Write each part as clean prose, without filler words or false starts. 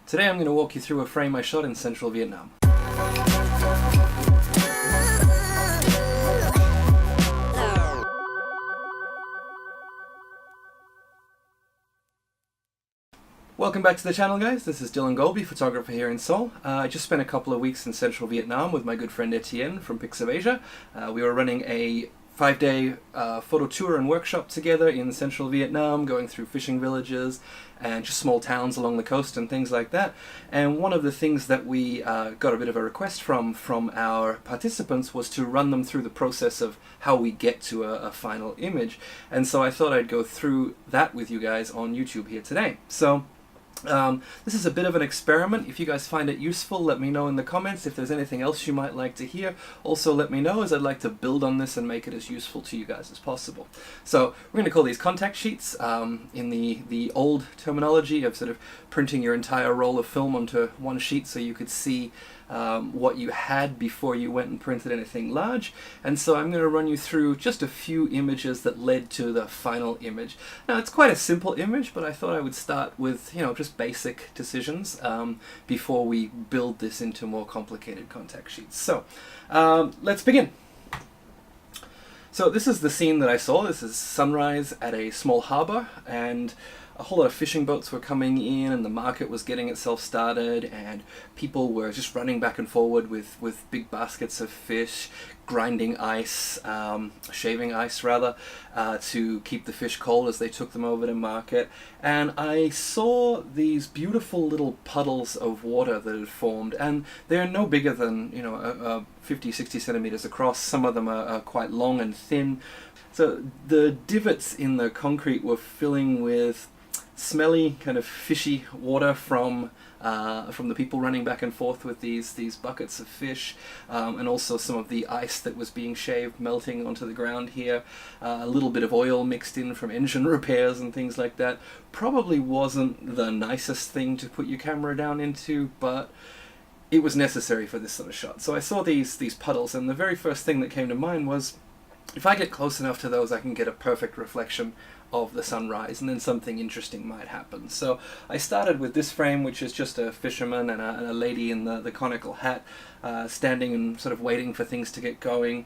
Today I'm going to walk you through a frame I shot in central Vietnam. Welcome back to the channel, guys. This is Dylan Golby, photographer here in Seoul. I just spent a couple of weeks in central Vietnam with my good friend Etienne from Pixavasia. We were running a 5-day photo tour and workshop together in central Vietnam, going through fishing villages and just small towns along the coast and things like that. And one of the things that we got a bit of a request from our participants was to run them through the process of how we get to a final image. And so I thought I'd go through that with you guys on YouTube here today. So this is a bit of an experiment. If you guys find it useful, let me know in the comments. If there's anything else you might like to hear, also let me know, as I'd like to build on this and make it as useful to you guys as possible. So we're going to call these contact sheets, in the old terminology of sort of printing your entire roll of film onto one sheet so you could see what you had before you went and printed anything large. And so I'm going to run you through just a few images that led to the final image. Now, it's quite a simple image, but I thought I would start with, just basic decisions before we build this into more complicated contact sheets. So let's begin. So this is the scene that I saw. This is sunrise at a small harbor, and a whole lot of fishing boats were coming in, and the market was getting itself started, and people were just running back and forward with big baskets of fish, grinding ice, shaving ice rather, to keep the fish cold as they took them over to market. And I saw these beautiful little puddles of water that had formed, and they're no bigger than 50-60 centimeters across. Some of them are quite long and thin. So the divots in the concrete were filling with smelly, kind of fishy water from the people running back and forth with these buckets of fish, and also some of the ice that was being shaved melting onto the ground here. A little bit of oil mixed in from engine repairs and things like that. Probably wasn't the nicest thing to put your camera down into, but it was necessary for this sort of shot. So I saw these puddles, and the very first thing that came to mind was, if I get close enough to those, I can get a perfect reflection of the sunrise, and then something interesting might happen. So I started with this frame, which is just a fisherman and a lady in the conical hat, standing and sort of waiting for things to get going,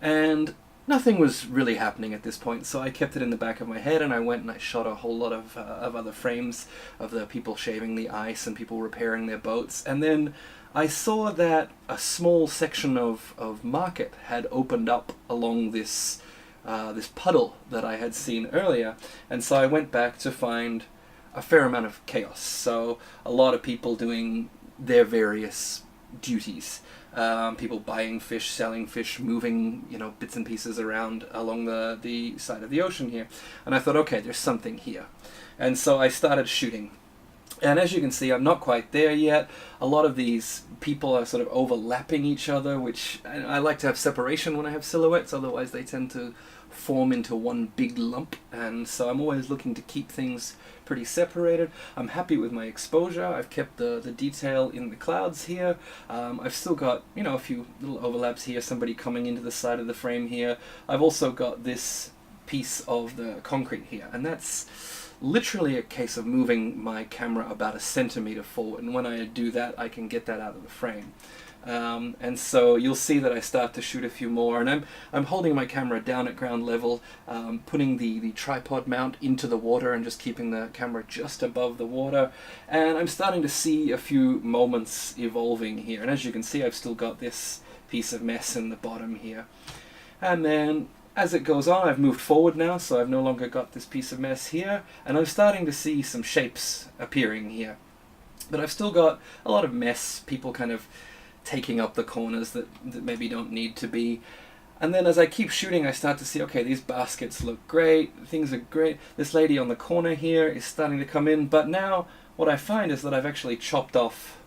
and nothing was really happening at this point. So I kept it in the back of my head, and I went and I shot a whole lot of other frames of the people shaving the ice and people repairing their boats. And then I saw that a small section of market had opened up along this puddle that I had seen earlier, and so I went back to find a fair amount of chaos. So a lot of people doing their various duties, people buying fish, selling fish, moving bits and pieces around along the side of the ocean here. And I thought, okay, there's something here, and so I started shooting. And as you can see, I'm not quite there yet. A lot of these people are sort of overlapping each other, which I like to have separation when I have silhouettes, otherwise they tend to form into one big lump, and so I'm always looking to keep things pretty separated. I'm happy with my exposure. I've kept the detail in the clouds here. I've still got a few little overlaps here, somebody coming into the side of the frame here. I've also got this piece of the concrete here, and that's literally a case of moving my camera about 1 centimeter forward, and when I do that, I can get that out of the frame. And so you'll see that I start to shoot a few more, and I'm holding my camera down at ground level, putting the tripod mount into the water and just keeping the camera just above the water, and I'm starting to see a few moments evolving here. And as you can see, I've still got this piece of mess in the bottom here, and then as it goes on, I've moved forward now, so I've no longer got this piece of mess here, and I'm starting to see some shapes appearing here. But I've still got a lot of mess, people kind of taking up the corners that maybe don't need to be. And then as I keep shooting, I start to see, okay, these baskets look great, things are great. This lady on the corner here is starting to come in, but now what I find is that I've actually chopped off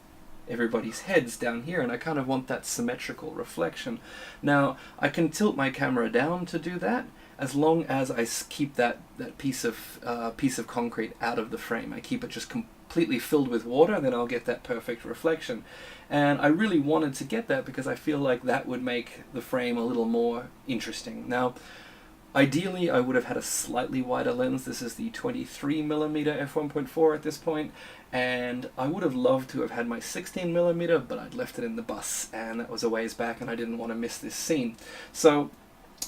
everybody's heads down here, and I kind of want that symmetrical reflection. Now, I can tilt my camera down to do that, as long as I keep that piece of concrete out of the frame. I keep it just completely filled with water, then I'll get that perfect reflection. And I really wanted to get that because I feel like that would make the frame a little more interesting. Now, Ideally, I would have had a slightly wider lens. This is the 23mm f1.4 at this point, and I would have loved to have had my 16mm, but I'd left it in the bus, and that was a ways back, and I didn't want to miss this scene. So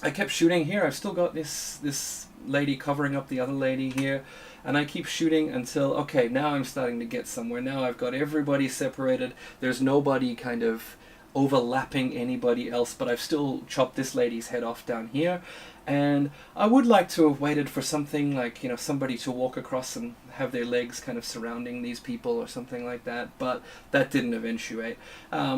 I kept shooting here. I've still got this lady covering up the other lady here, and I keep shooting until, okay, now I'm starting to get somewhere. Now I've got everybody separated. There's nobody kind of overlapping anybody else, but I've still chopped this lady's head off down here. And I would like to have waited for something like, you know, somebody to walk across and have their legs kind of surrounding these people or something like that, but that didn't eventuate.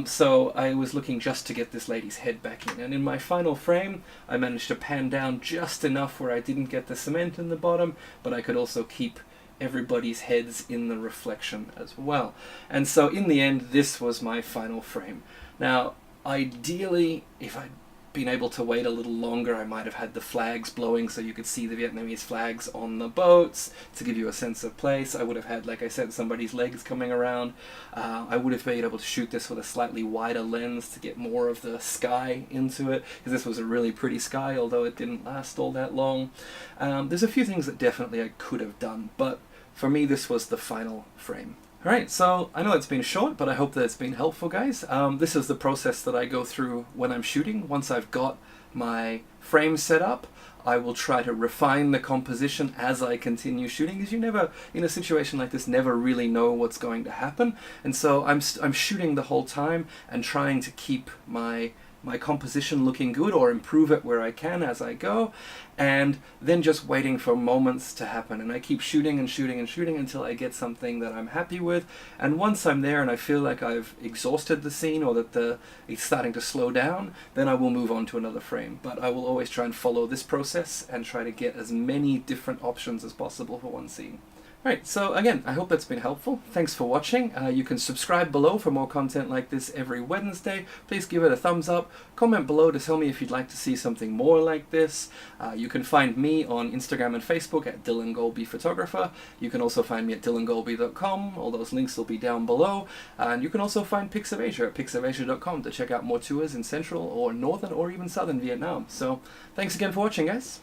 So I was looking just to get this lady's head back in. And in my final frame, I managed to pan down just enough where I didn't get the cement in the bottom, but I could also keep everybody's heads in the reflection as well. And so in the end, this was my final frame. Now, ideally, if I'd been able to wait a little longer, I might have had the flags blowing so you could see the Vietnamese flags on the boats to give you a sense of place. I would have had, like I said, somebody's legs coming around. I would have been able to shoot this with a slightly wider lens to get more of the sky into it, because this was a really pretty sky, although it didn't last all that long. There's a few things that definitely I could have done, but for me this was the final frame. Alright, so I know it's been short, but I hope that it's been helpful, guys. This is the process that I go through when I'm shooting. Once I've got my frame set up, I will try to refine the composition as I continue shooting, because you never, in a situation like this, never really know what's going to happen. And so I'm shooting the whole time and trying to keep my composition looking good, or improve it where I can as I go, and then just waiting for moments to happen. And I keep shooting and shooting and shooting until I get something that I'm happy with. And once I'm there and I feel like I've exhausted the scene, or that it's starting to slow down, then I will move on to another frame. But I will always try and follow this process and try to get as many different options as possible for one scene. Right, so again, I hope that's been helpful. Thanks for watching. You can subscribe below for more content like this every Wednesday. Please give it a thumbs up. Comment below to tell me if you'd like to see something more like this. You can find me on Instagram and Facebook at Dylan Golby Photographer. You can also find me at dylangolby.com. All those links will be down below. And you can also find Pics of Asia at picsofAsia.com to check out more tours in central or northern or even southern Vietnam. So thanks again for watching, guys.